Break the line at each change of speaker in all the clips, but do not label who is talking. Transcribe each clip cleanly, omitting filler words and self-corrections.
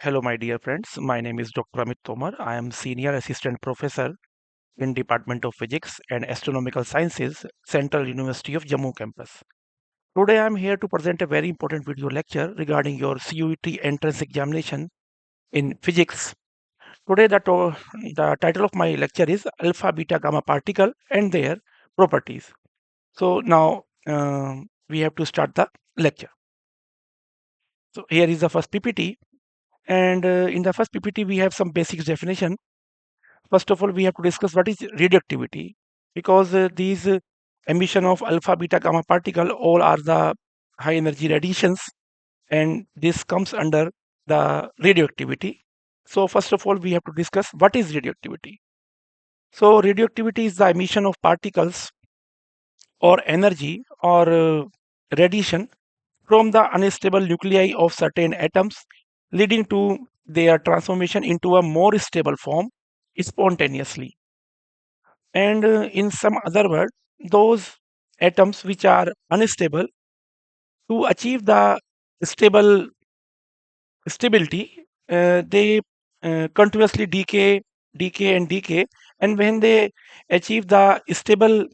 Hello, my dear friends. My name is Dr. Amit Tomar. I am Senior Assistant Professor in Department of Physics and Astronomical Sciences, Central University of Jammu campus. Today, I am here to present a very important video lecture regarding your CUET entrance examination in physics. Today, the title of my lecture is Alpha Beta Gamma Particle and their properties. So now we have to start the lecture. So here is the first PPT, and in the first PPT we have some basic definition. First of all, we have to discuss what is radioactivity, because these emission of alpha, beta, gamma particle all are the high energy radiations, and this comes under the radioactivity. So first of all, we have to discuss what is radioactivity. So radioactivity is the emission of particles or energy or radiation from the unstable nuclei of certain atoms, leading to their transformation into a more stable form spontaneously. And in some other word, those atoms which are unstable, to achieve the stable stability, they continuously decay, and when they achieve the stable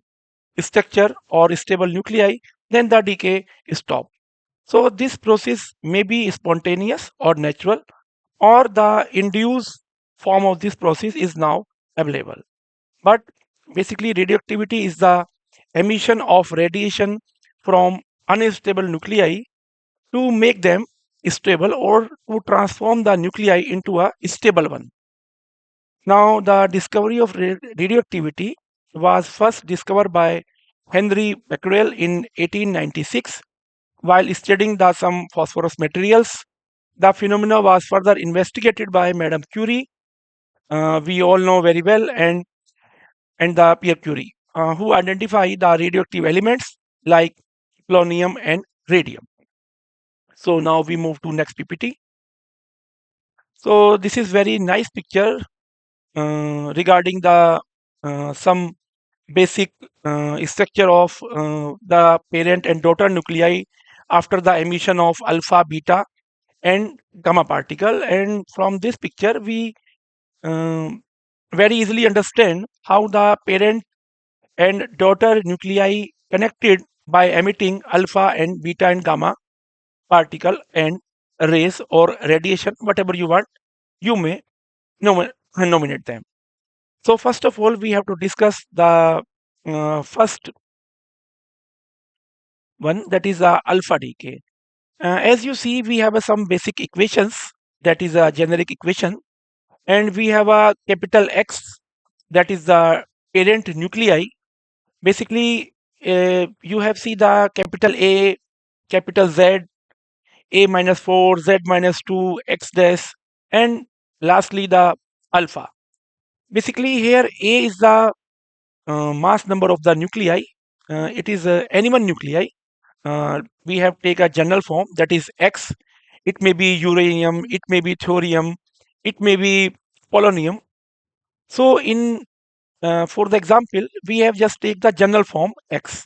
structure or stable nuclei, then the decay stop. So this process may be spontaneous or natural, or the induced form of this process is now available. But basically, radioactivity is the emission of radiation from unstable nuclei to make them stable or to transform the nuclei into a stable one. Now, the discovery of radioactivity was first discovered by Henry Becquerel in 1896 while studying the some phosphorus materials. The phenomena was further investigated by Madame Curie, we all know very well, and the Pierre Curie, who identify the radioactive elements like polonium and radium. So now we move to next PPT. So this is very nice picture regarding the some basic structure of the parent and daughter nuclei after the emission of alpha, beta, and gamma particle. And from this picture, we um, very easily understand how the parent and daughter nuclei connected by emitting alpha and beta and gamma particle and rays or radiation, whatever you want, you may nominate them. So first of all, we have to discuss the first one, that is alpha decay. As you see, we have some basic equations, that is a generic equation, and we have a capital X, that is the parent nuclei. Basically, you have see the capital A, capital Z, A minus 4, Z minus 2, X dash, and lastly the alpha. Basically, here A is the mass number of the nuclei. It is any one nuclei. We have take a general form, that is X. It may be uranium, it may be thorium, it may be polonium. So in for the example, we have just take the general form X.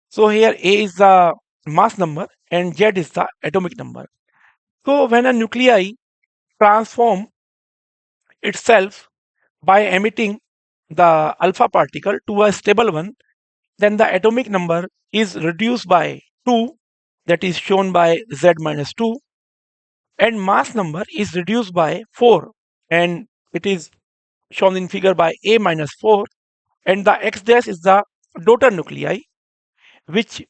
So here A is the mass number and Z is the atomic number. So when a nuclei transform itself by emitting the alpha particle to a stable one, then the atomic number is reduced by 2, that is shown by Z minus 2, and mass number is reduced by 4, and it is shown in figure by A minus 4, and the X dash is the daughter nuclei, which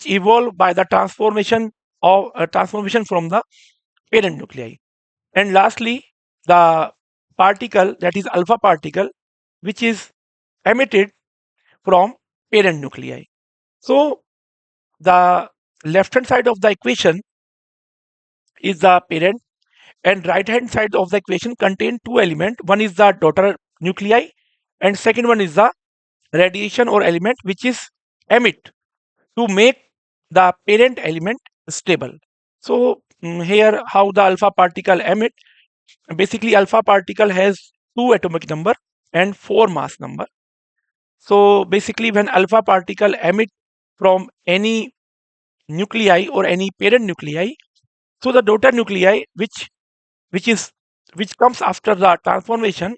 evolve by the transformation from the parent nuclei. And lastly, the particle, that is alpha particle, which is emitted from parent nuclei. So the left hand side of the equation is the parent, and right hand side of the equation contain two elements. One is the daughter nuclei, and second one is the radiation or element which is emit to make the parent element stable. So here how the alpha particle emit. Basically, alpha particle has 2 atomic number and 4 mass number. So basically, when alpha particle emit from any nuclei or any parent nuclei, so the daughter nuclei which which is which comes after the transformation,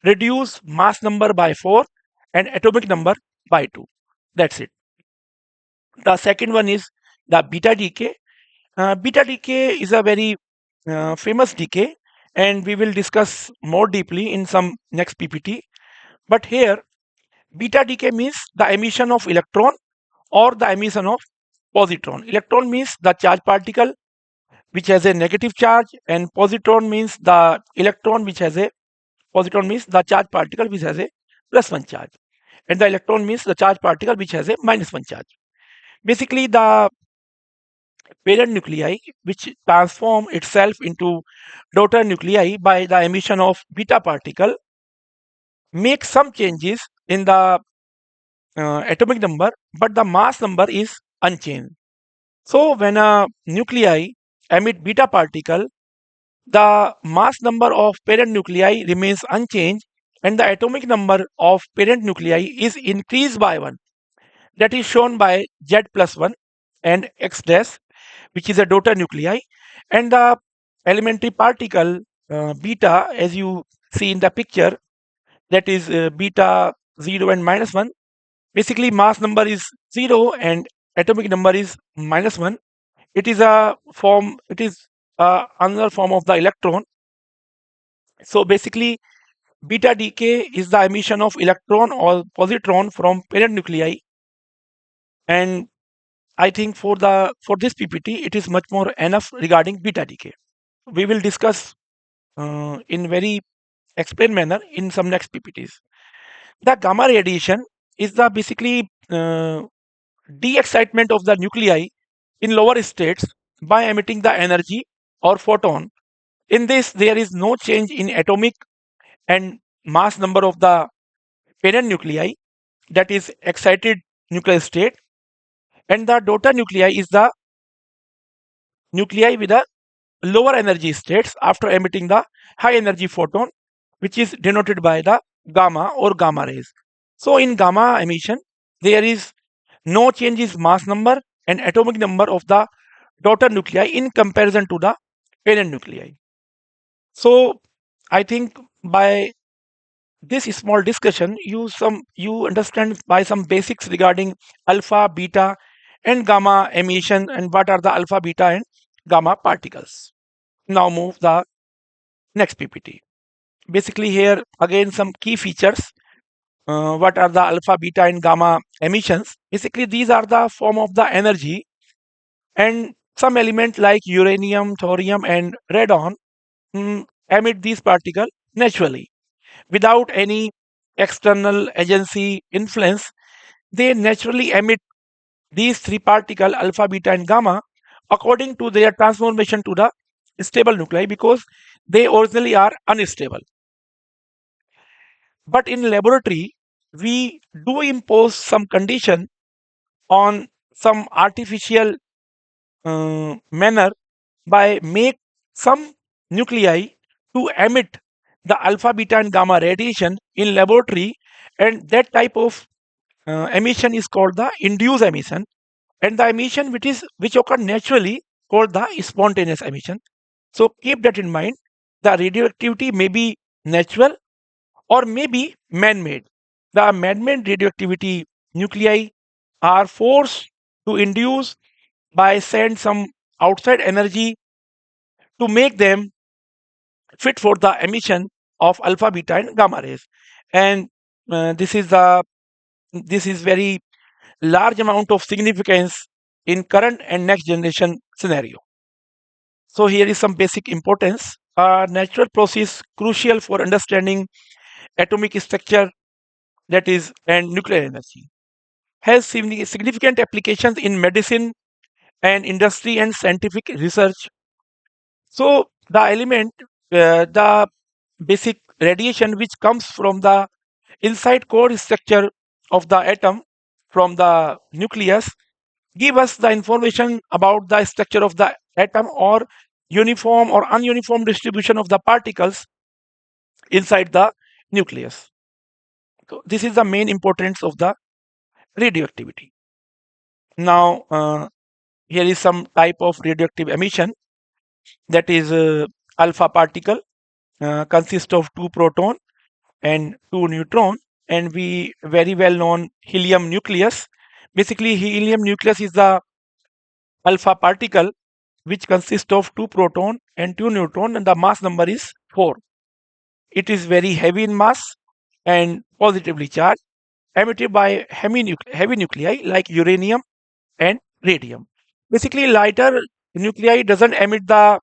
reduce mass number by 4 and atomic number by 2. That's it. The second one is the beta decay. Beta decay is a very famous decay, and we will discuss more deeply in some next PPT. But here, beta decay means the emission of electron or the emission of positron. Electron means the charged particle which has a negative charge, and positron means the electron which has a positron means the charged particle which has a plus one charge, and the electron means the charged particle which has a minus one charge. Basically, the parent nuclei which transform itself into daughter nuclei by the emission of beta particle make some changes in the atomic number, but the mass number is unchanged. So when a nuclei emit beta particle, the mass number of parent nuclei remains unchanged and the atomic number of parent nuclei is increased by 1. That is shown by Z plus 1 and X dash, which is a daughter nuclei, and the elementary particle beta, as you see in the picture, that is beta 0 and minus 1. Basically, mass number is 0 and atomic number is minus 1. It is another form of the electron. So basically, beta decay is the emission of electron or positron from parent nuclei, and I think for this PPT it is much more enough regarding beta decay. We will discuss in very explained manner in some next PPTs. The gamma radiation is the basically de-excitement of the nuclei in lower states by emitting the energy or photon. In this, there is no change in atomic and mass number of the parent nuclei, that is excited nuclear state, and the daughter nuclei is the nuclei with a lower energy states after emitting the high energy photon, which is denoted by the gamma or gamma rays. So in gamma emission, there is no change in mass number and atomic number of the daughter nuclei in comparison to the parent nuclei. So I think by this small discussion, you understand by some basics regarding alpha, beta, and gamma emission, and what are the alpha, beta, and gamma particles. Now move the next PPT. Basically, here again some key features. What are the alpha, beta, and gamma emissions? Basically, these are the form of the energy, and some element like uranium, thorium, and radon emit these particles naturally without any external agency influence. They naturally emit these three particles, alpha, beta, and gamma, according to their transformation to the stable nuclei, because they originally are unstable. But in laboratory, we do impose some condition on some artificial manner by make some nuclei to emit the alpha, beta, and gamma radiation in laboratory, and that type of emission is called the induced emission, and the emission which occur naturally called the spontaneous emission. So keep that in mind. The radioactivity may be natural or may be man-made. The man-made radioactivity nuclei are forced to induce by send some outside energy to make them fit for the emission of alpha, beta, and gamma rays. And this is very large amount of significance in current and next generation scenario. So here is some basic importance. Natural process crucial for understanding atomic structure, that is, and nuclear energy. Has significant applications in medicine and industry and scientific research. So the element, the basic radiation which comes from the inside core structure of the atom from the nucleus give us the information about the structure of the atom or uniform or ununiform distribution of the particles inside the nucleus. So this is the main importance of the radioactivity. Now here is some type of radioactive emission, that is alpha particle consists of two proton and two neutron, and we very well known helium nucleus. Basically, helium nucleus is the alpha particle which consists of two proton and two neutron, and the mass number is 4. It is very heavy in mass and positively charged, emitted by heavy nuclei like uranium and radium. Basically, lighter nuclei doesn't emit the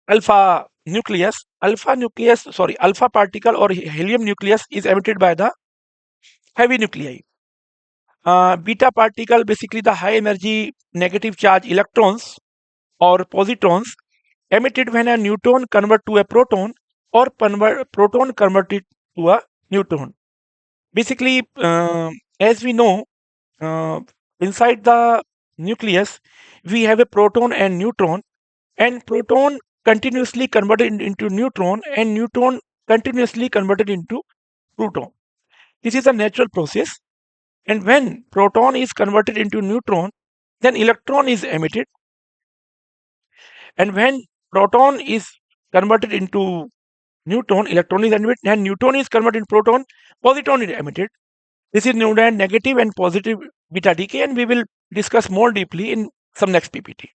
alpha particle or helium nucleus is emitted by the heavy nuclei. Beta particle, basically the high energy negative charge electrons or positrons emitted when a neutron convert to a proton or proton converted to a neutron. Basically, as we know, uh, inside the nucleus, we have a proton and neutron, and proton continuously converted into neutron, and neutron continuously converted into proton. This is a natural process, and when proton is converted into neutron, then electron is emitted, and when proton is converted into neutron, electron is emitted, and neutron is converted into proton, positron is emitted. This is known as negative and positive beta decay, and we will discuss more deeply in some next PPT.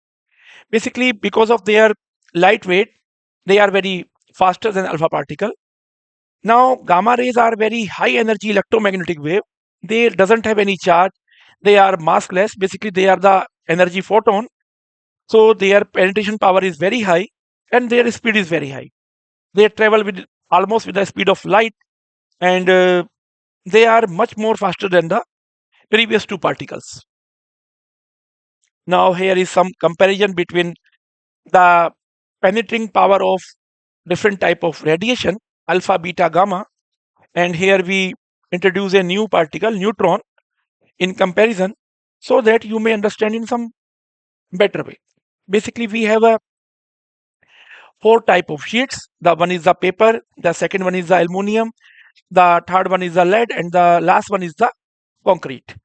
Basically, because of their lightweight, they are very faster than alpha particle. Now, gamma rays are very high energy electromagnetic wave. They doesn't have any charge. They are massless. Basically, they are the energy photon. So their penetration power is very high and their speed is very high. They travel with almost with the speed of light, and they are much more faster than the previous two particles. Now here is some comparison between the penetrating power of different type of radiation, alpha, beta, gamma, and here we introduce a new particle, neutron, in comparison, so that you may understand in some better way. Basically, we have a four type of sheets. The one is the paper, the second one is the aluminum, the third one is the lead, and the last one is the concrete.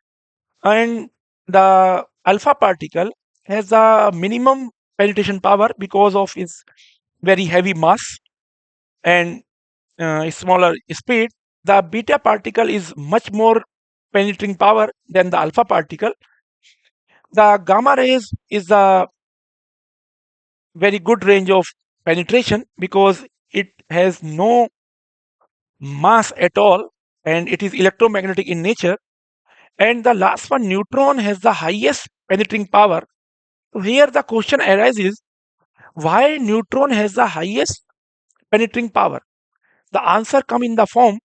And the alpha particle has a minimum penetration power because of its very heavy mass and smaller speed. The beta particle is much more penetrating power than the alpha particle. The gamma rays is a very good range of penetration because it has no mass at all and it is electromagnetic in nature. And the last one, neutron, has the highest penetrating power. So here the question arises, why neutron has the highest penetrating power? The answer come in the form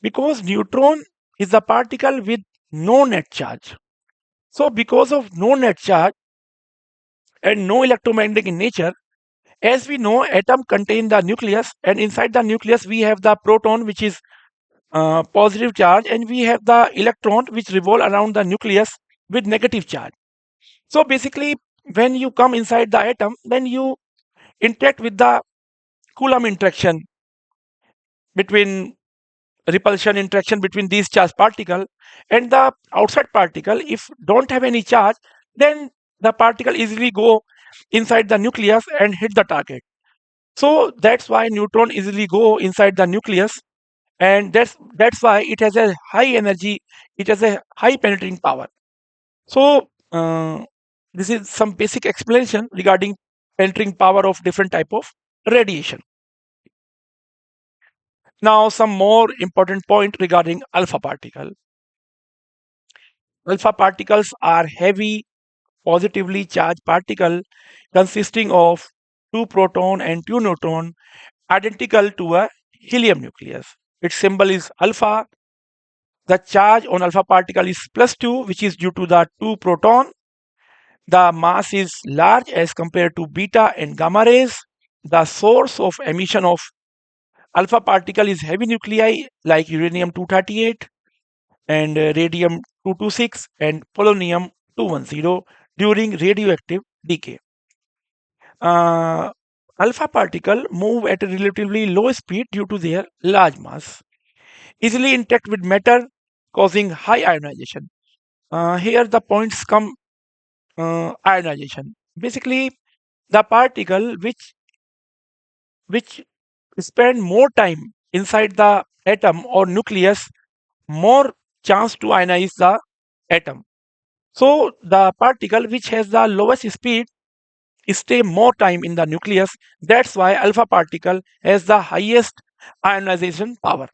because neutron is a particle with no net charge. So because of no net charge and no electromagnetic in nature, as we know, atom contain the nucleus, and inside the nucleus we have the proton, which is positive charge, and we have the electron which revolve around the nucleus with negative charge. So basically, when you come inside the atom, then you interact with the Coulomb interaction between repulsion interaction between these charged particle and the outside particle. If don't have any charge, then the particle easily go inside the nucleus and hit the target. So that's why neutron easily go inside the nucleus, and that's why it has a high energy, it has a high penetrating power. So this is some basic explanation regarding penetrating power of different type of radiation. Now some more important point regarding alpha particle. Alpha particles are heavy positively charged particle consisting of two proton and two neutron identical to a helium nucleus. Its symbol is alpha. The charge on alpha particle is +2, which is due to the two proton. The mass is large as compared to beta and gamma rays. The source of emission of alpha particle is heavy nuclei like uranium 238 and radium 226 and polonium 210 during radioactive decay. Uh, Alpha particle move at a relatively low speed due to their large mass, easily interact with matter, causing high ionization. Here the points come ionization. Basically, the particle which spend more time inside the atom or nucleus, more chance to ionize the atom. So the particle which has the lowest speed stay more time in the nucleus. That's why alpha particle has the highest ionization power.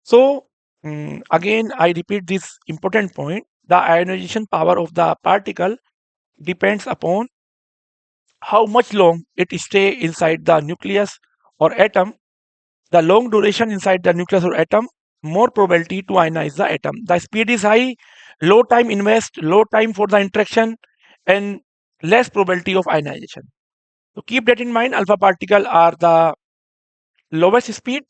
So again, I repeat this important point. The ionization power of the particle depends upon how much long it stay inside the nucleus or atom. The long duration inside the nucleus or atom, more probability to ionize the atom. The speed is high, low time invest, low time for the interaction, and less probability of ionization. So keep that in mind. Alpha particle are the lowest speed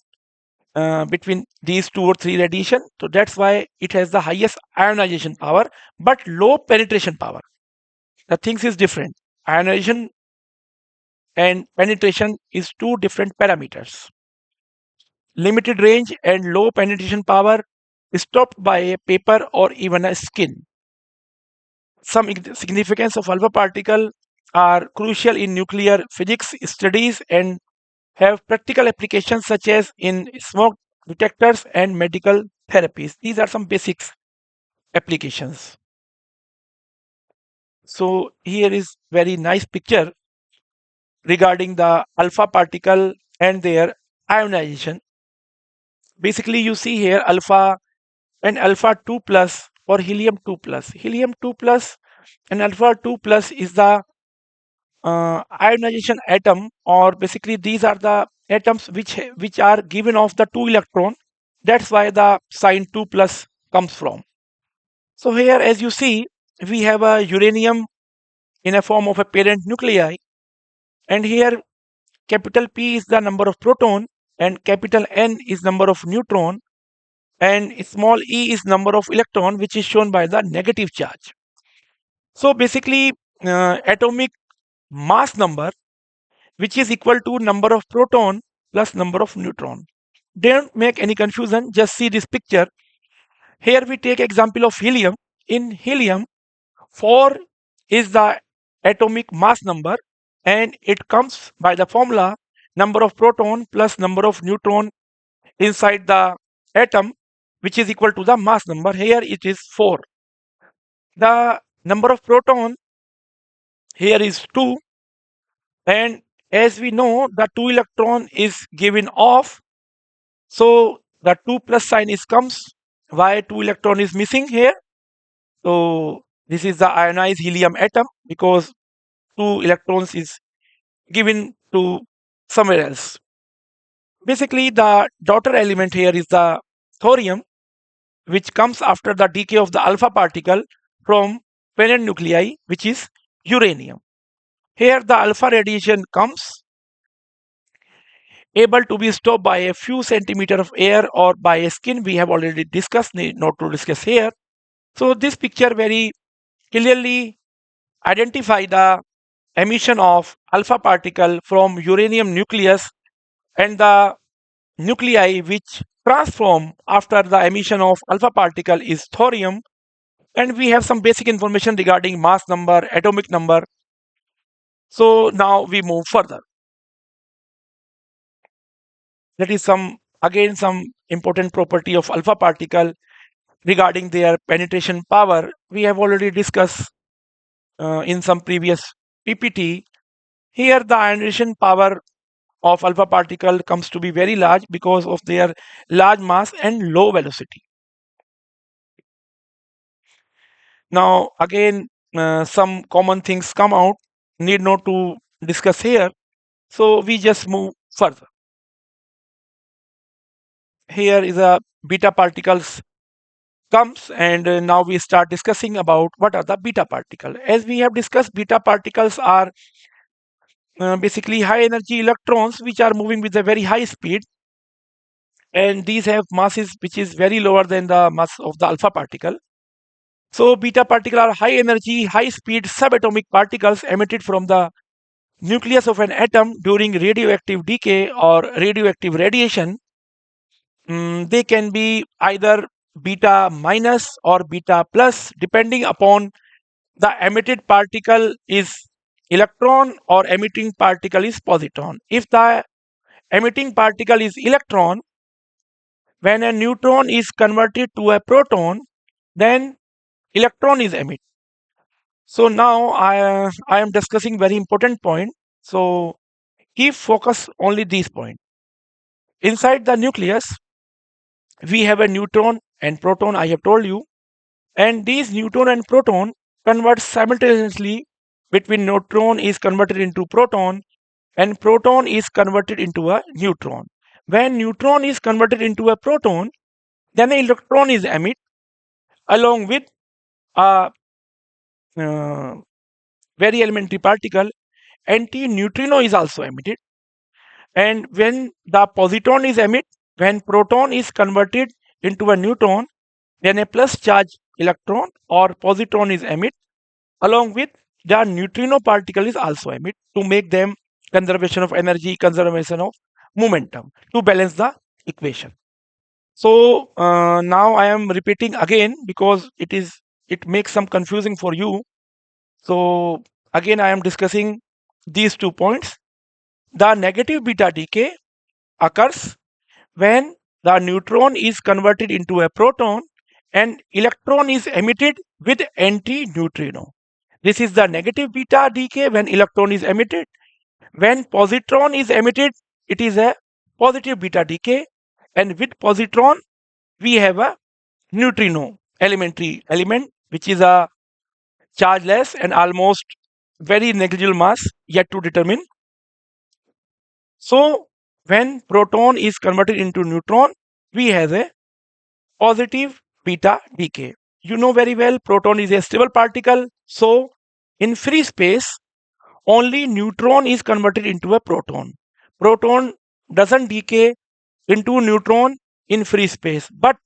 between these two or three radiation. So that's why it has the highest ionization power, but low penetration power. The things is different. Ionization and penetration is two different parameters. Limited range and low penetration power stopped by a paper or even a skin. Some significance of alpha particle are crucial in nuclear physics studies and have practical applications such as in smoke detectors and medical therapies. These are some basics applications. So here is very nice picture regarding the alpha particle and their ionization. Basically, you see here alpha and alpha 2 plus or helium 2 plus. Helium 2 plus and alpha 2 plus is the ionization atom, or basically these are the atoms which are given off the 2 electron. That's why the sign 2 plus comes from. So here as you see, we have a uranium in a form of a parent nuclei, and here capital P is the number of proton and capital N is number of neutron, and small e is number of electron, which is shown by the negative charge. So basically atomic mass number, which is equal to number of proton plus number of neutron. Don't make any confusion, just see this picture. Here we take example of helium. In helium, 4 is the atomic mass number, and it comes by the formula number of proton plus number of neutron inside the atom, which is equal to the mass number. Here it is 4. The number of proton here is 2, and as we know the 2 electron is given off, so the 2 plus sign is comes. Why 2 electron is missing here? So this is the ionized helium atom, because 2 electrons is given to somewhere else. Basically the daughter element here is the thorium, which comes after the decay of the alpha particle from parent nuclei, which is uranium. Here the alpha radiation comes, able to be stopped by a few centimeter of air or by a skin. We have already discussed, need not to discuss here. So this picture very clearly identify the emission of alpha particle from uranium nucleus, and the nuclei which transform after the emission of alpha particle is thorium. And we have some basic information regarding mass number, atomic number. So now we move further. That is some again some important property of alpha particle regarding their penetration power. We have already discussed in some previous PPT. Here the ionization power of alpha particle comes to be very large because of their large mass and low velocity. Now again some common things come out, need not to discuss here, so we just move further. Here is a beta particles comes, and now we start discussing about what are the beta particle. As we have discussed, beta particles are basically high energy electrons which are moving with a very high speed, and these have masses which is very lower than the mass of the alpha particle. So beta particle are high energy, high speed subatomic particles emitted from the nucleus of an atom during radioactive decay or radioactive radiation. They can be either beta minus or beta plus depending upon the emitted particle is electron or emitting particle is positron. If the emitting particle is electron, when a neutron is converted to a proton, then electron is emitted. So now I am discussing very important point. So keep focus only these point. Inside the nucleus, we have a neutron and proton. I have told you, and these neutron and proton convert simultaneously between neutron is converted into proton and proton is converted into a neutron. When neutron is converted into a proton, then an electron is emitted along with a very elementary particle. Anti-neutrino is also emitted, and when the positron is emitted, when proton is converted into a neutron, then a plus charge electron or positron is emitted along with the neutrino particle is also emitted to make them conservation of energy, conservation of momentum to balance the equation. So now I am repeating again because it makes some confusing for you. So again I am discussing these 2 points. The negative beta decay occurs when the neutron is converted into a proton and electron is emitted with anti-neutrino. This is the negative beta decay when electron is emitted. When positron is emitted, it is a positive beta decay, and with positron we have a neutrino elementary element which is a chargeless and almost very negligible mass yet to determine. So when proton is converted into neutron, we have a positive beta decay. You know very well proton is a stable particle. So in free space, only neutron is converted into a proton. Proton doesn't decay into neutron in free space, but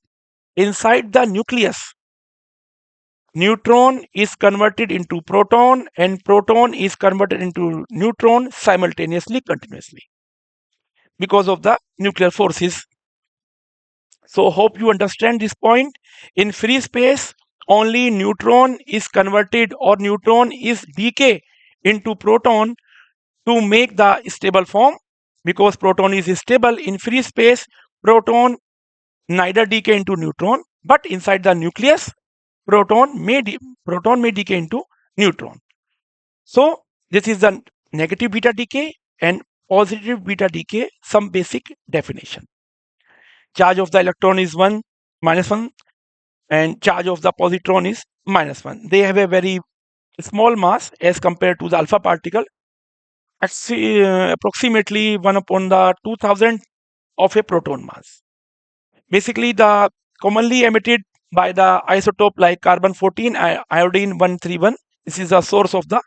inside the nucleus, neutron is converted into proton and proton is converted into neutron simultaneously, continuously because of the nuclear forces. So hope you understand this point. In free space, only neutron is converted or neutron is decay into proton to make the stable form. Because proton is stable in free space, proton neither decay into neutron, but inside the nucleus, proton may decay into neutron. So this is the negative beta decay and positive beta decay, some basic definition. Charge of the electron is 1 minus 1 and charge of the positron is minus 1. They have a very small mass as compared to the alpha particle, approximately 1 upon the 2000 of a proton mass. Basically, the commonly emitted by the isotope like carbon 14, iodine 131, this is the source of the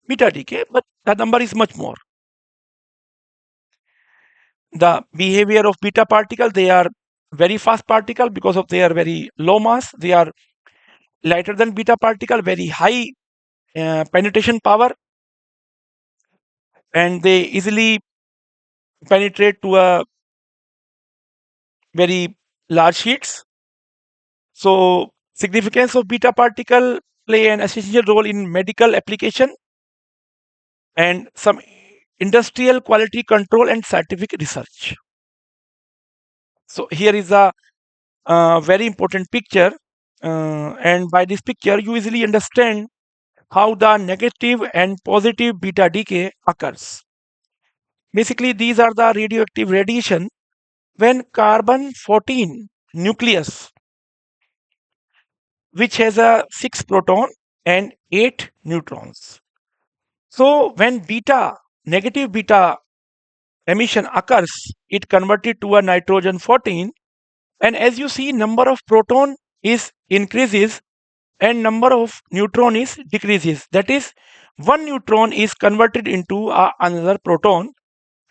beta decay, but the number is much more. The behavior of beta particle, they are very fast particle because of their very low mass. They are lighter than beta particle, very high penetration power, and they easily penetrate to a very large sheets. So significance of beta particle play an essential role in medical application and some industrial quality control and scientific research. So here is a very important picture, and by this picture you easily understand how the negative and positive beta decay occurs. Basically, these are the radioactive radiation when carbon 14 nucleus, which has a 6 proton and 8 neutrons. So when negative beta emission occurs, it converted to a nitrogen 14, and as you see, number of proton is increases and number of neutron is decreases. That is, one neutron is converted into another proton,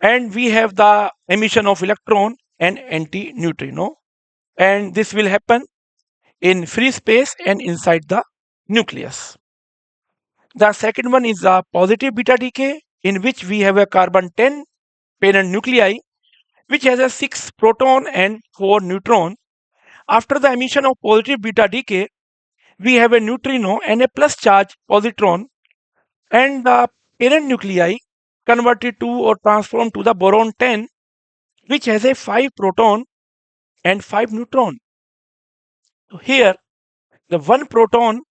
and we have the emission of electron and anti-neutrino, and this will happen in free space and inside the nucleus. The second one is the positive beta decay, in which we have a carbon 10 parent nuclei which has a 6 proton and 4 neutron. After the emission of positive beta decay, we have a neutrino and a plus charge positron, and the parent nuclei converted to or transformed to the boron 10, which has a 5 proton and 5 neutron. So here, the one proton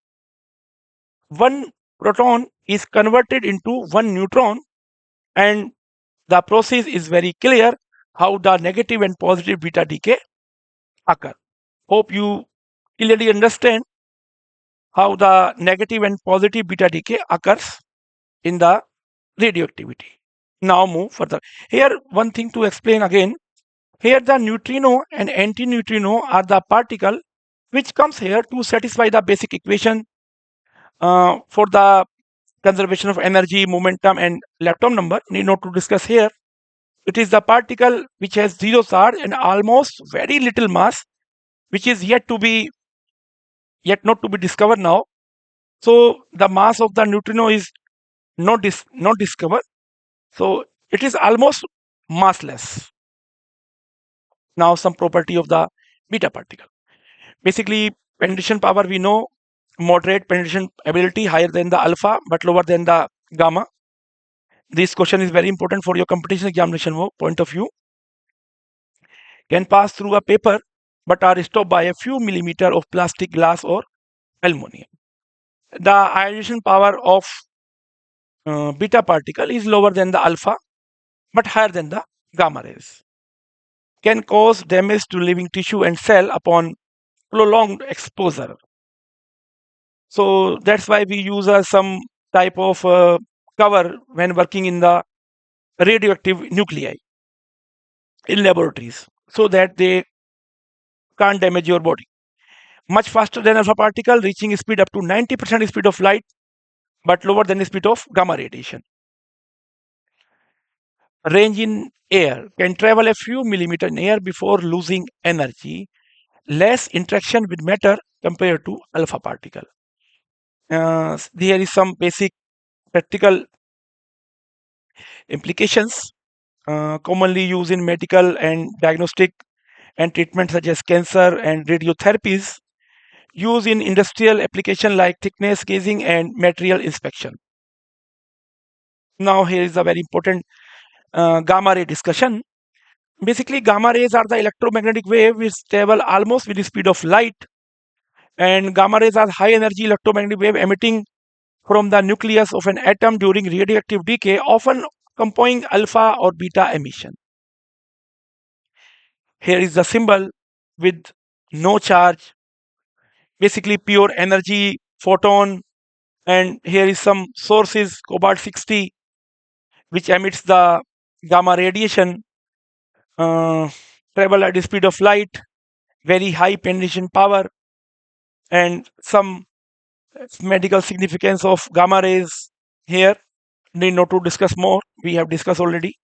is converted into one neutron, and the process is very clear how the negative and positive beta decay occur. Hope you clearly understand how the negative and positive beta decay occurs in the radioactivity. Now move further. Here, one thing to explain again. Here, the neutrino and antineutrino are the particle which comes here to satisfy the basic equation for the conservation of energy, momentum, and lepton number. Need not to discuss here. It is the particle which has zero charge and almost very little mass, which is yet not to be discovered now. So the mass of the neutrino is not discovered. So it is almost massless. Now some property of the beta particle. Basically, penetration power we know, moderate penetration ability, higher than the alpha but lower than the gamma. This question is very important for your competition examination point of view. Can pass through a paper but are stopped by a few millimeter of plastic, glass, or aluminum. The ionization power of beta particle is lower than the alpha but higher than the gamma rays. Can cause damage to living tissue and cell upon prolonged exposure. So that's why we use some type of cover when working in the radioactive nuclei in laboratories so that they can't damage your body. Much faster than alpha particle, reaching speed up to 90% speed of light, but lower than the speed of gamma radiation. Range in air, can travel a few millimeter in air before losing energy. Less interaction with matter compared to alpha particle. There is some basic practical implications commonly used in medical and diagnostic and treatment such as cancer and radiotherapies, used in industrial application like thickness gauging and material inspection. Now here is a very important gamma ray discussion. Basically, gamma rays are the electromagnetic wave which travel almost with the speed of light, and gamma rays are high energy electromagnetic wave emitting from the nucleus of an atom during radioactive decay, often accompanying alpha or beta emission. Here is the symbol with no charge, basically pure energy, photon, and here is some sources, cobalt 60, which emits the gamma radiation, travel at the speed of light, very high penetration power, and some medical significance of gamma rays here. Need not to discuss more, we have discussed already.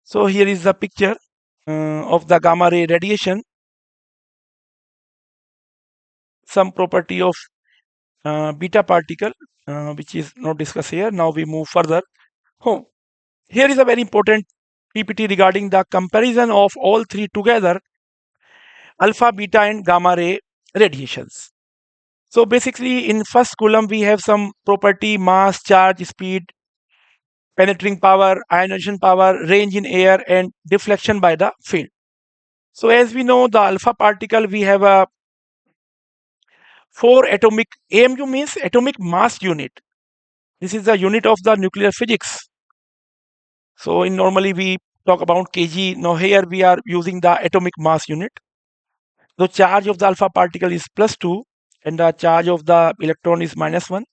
So here is the picture of the gamma ray radiation, some property of beta particle, which is not discussed here. Now we move further. Oh, here is a very important PPT regarding the comparison of all three together, alpha, beta, and gamma ray radiations. So basically, in first column, we have some property, mass, charge, speed, penetrating power, ionization power, range in air, and deflection by the field. So as we know, the alpha particle, we have a 4 atomic, AMU means atomic mass unit. This is the unit of the nuclear physics. So in normally we talk about kg. Now here we are using the atomic mass unit. The charge of the alpha particle is +2 and the charge of the electron is -1,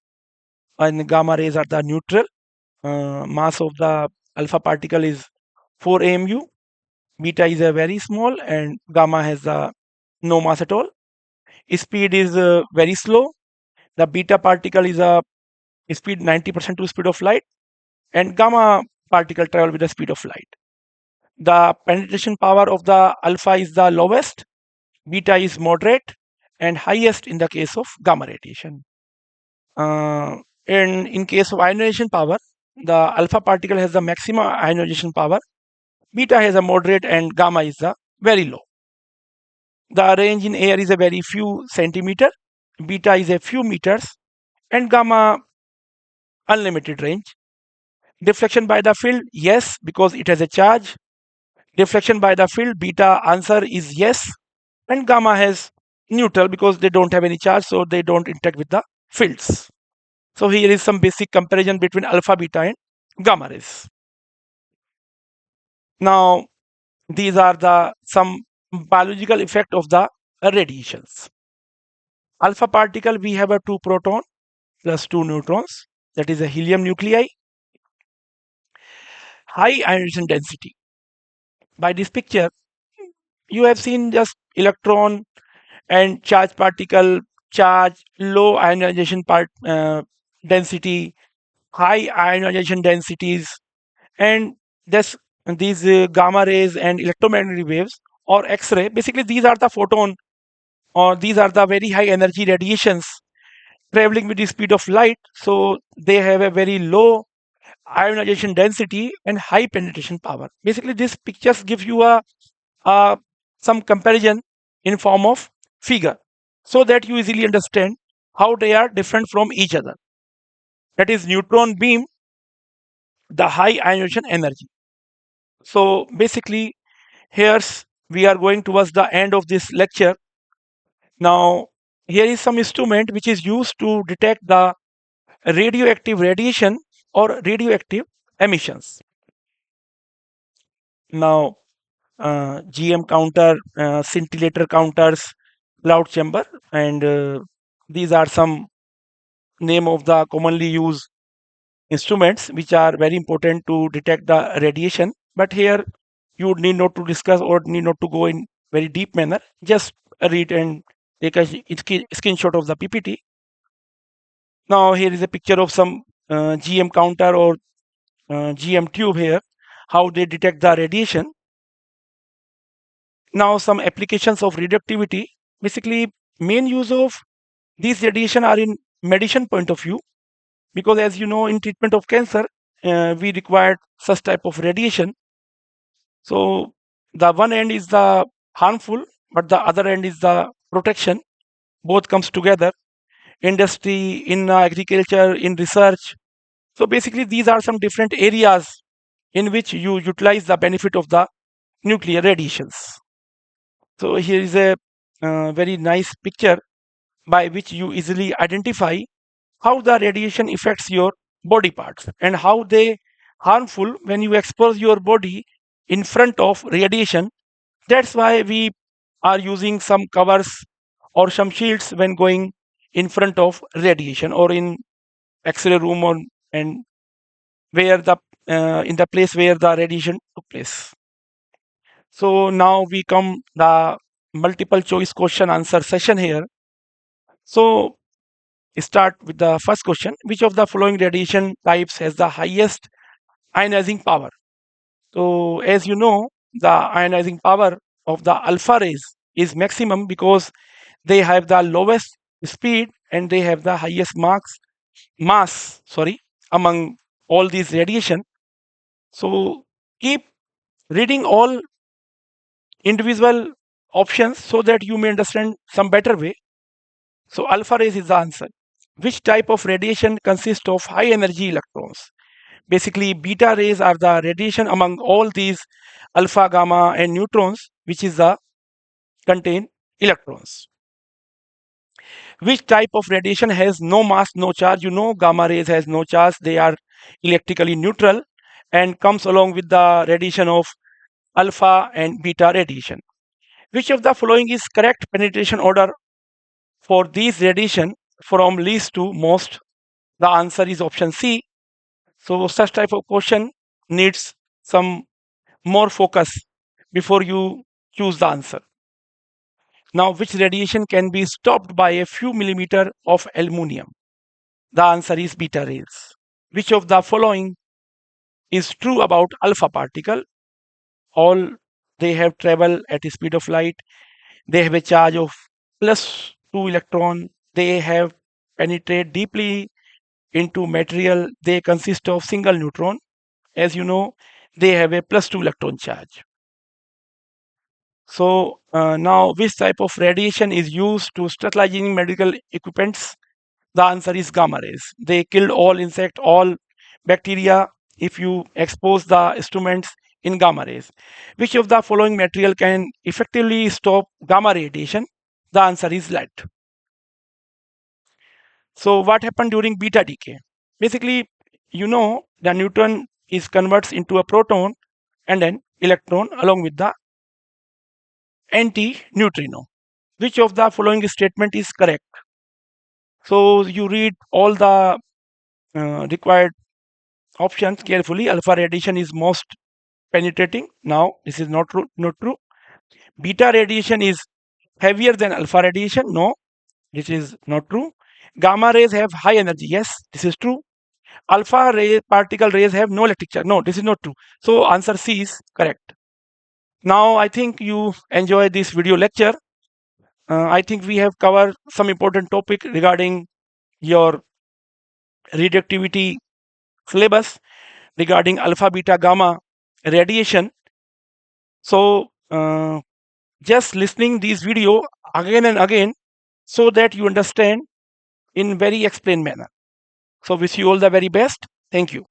and gamma rays are the neutral. Mass of the alpha particle is 4 AMU. Beta is a very small and gamma has no mass at all. Speed is very slow. The beta particle is a speed 90% to speed of light, and gamma particle travel with the speed of light. The penetration power of the alpha is the lowest, beta is moderate, and highest in the case of gamma radiation. And in case of ionization power, the alpha particle has the maximum ionization power, beta has a moderate, and gamma is the very low. The range in air is a very few centimeter, beta is a few meters, and gamma unlimited range. Deflection by the field, yes, because it has a charge. Deflection by the field, beta answer is yes. And gamma has neutral because they don't have any charge, so they don't interact with the fields. So here is some basic comparison between alpha, beta, and gamma rays. Now, these are the some biological effect of the radiations. Alpha particle, we have a 2 proton plus 2 neutrons. That is a helium nuclei. High ionization density. By this picture, you have seen just electron and charge particle, charge, low ionization density, high ionization densities, and this these gamma rays and electromagnetic waves or X-ray. Basically, these are the photon, or these are the very high energy radiations traveling with the speed of light. So they have a very low ionization density and high penetration power. Basically, these pictures give you a some comparison in form of figure, so that you easily understand how they are different from each other. That is neutron beam, the high ionization energy. So basically, here's we are going towards the end of this lecture. Now, here is some instrument which is used to detect the radioactive radiation or radioactive emissions. Now, GM counter, scintillator counters, cloud chamber, and these are some name of the commonly used instruments which are very important to detect the radiation. But here you need not to discuss or need not to go in very deep manner. Just read and take a screenshot of the PPT. Now here is a picture of some GM counter or GM tube here, how they detect the radiation. Now some applications of radioactivity. Basically, main use of these radiation are in medicine point of view, because as you know, in treatment of cancer, we require such type of radiation. So the one end is the harmful, but the other end is the protection. Both comes together. Industry, in agriculture, in research. So basically, these are some different areas in which you utilize the benefit of the nuclear radiations. So here is a very nice picture by which you easily identify how the radiation affects your body parts and how they harmful when you expose your body in front of radiation. That's why we are using some covers or some shields when going in front of radiation or in X-ray room, or and where the in the place where the radiation took place. So now we come the multiple choice question answer session here. So start with the first question: which of the following radiation types has the highest ionizing power? So as you know, the ionizing power of the alpha rays is maximum because they have the lowest speed and they have the highest mass, sorry, among all these radiation. So keep reading all individual options so that you may understand some better way. So alpha rays is the answer. Which type of radiation consists of high energy electrons? Basically, beta rays are the radiation among all these alpha, gamma, and neutrons, which is the contain electrons. Which type of radiation has no mass, no charge? You know, gamma rays has no charge; they are electrically neutral, and comes along with the radiation of alpha and beta radiation. Which of the following is correct penetration order for these radiation from least to most? The answer is option C. So such type of question needs some more focus before you choose the answer. Now, which radiation can be stopped by a few millimeter of aluminum? The answer is beta rays. Which of the following is true about alpha particle? All they have travel at the speed of light. They have a charge of plus 2 electron. They have penetrate deeply into material. They consist of single neutron. As you know, they have a plus 2 electron charge. So now which type of radiation is used to sterilizing medical equipments? The answer is gamma rays. They killed all insect, all bacteria if you expose the instruments in gamma rays. Which of the following material can effectively stop gamma radiation? The answer is lead. So what happened during beta decay? Basically, the neutron is converts into a proton and an electron along with the anti-neutrino. Which of the following statement is correct? So you read all the required options carefully. Alpha radiation is most penetrating. Now this is not true. Not true. Beta radiation is heavier than alpha radiation. No, this is not true. Gamma rays have high energy. Yes, this is true. Alpha ray particle rays have no electric charge. No, this is not true. So answer C is correct. Now I think you enjoy this video lecture. I think we have covered some important topic regarding your radioactivity syllabus, regarding alpha, beta, gamma radiation. So just listening these video again and again so that you understand in very explained manner. So wish you all the very best. Thank you.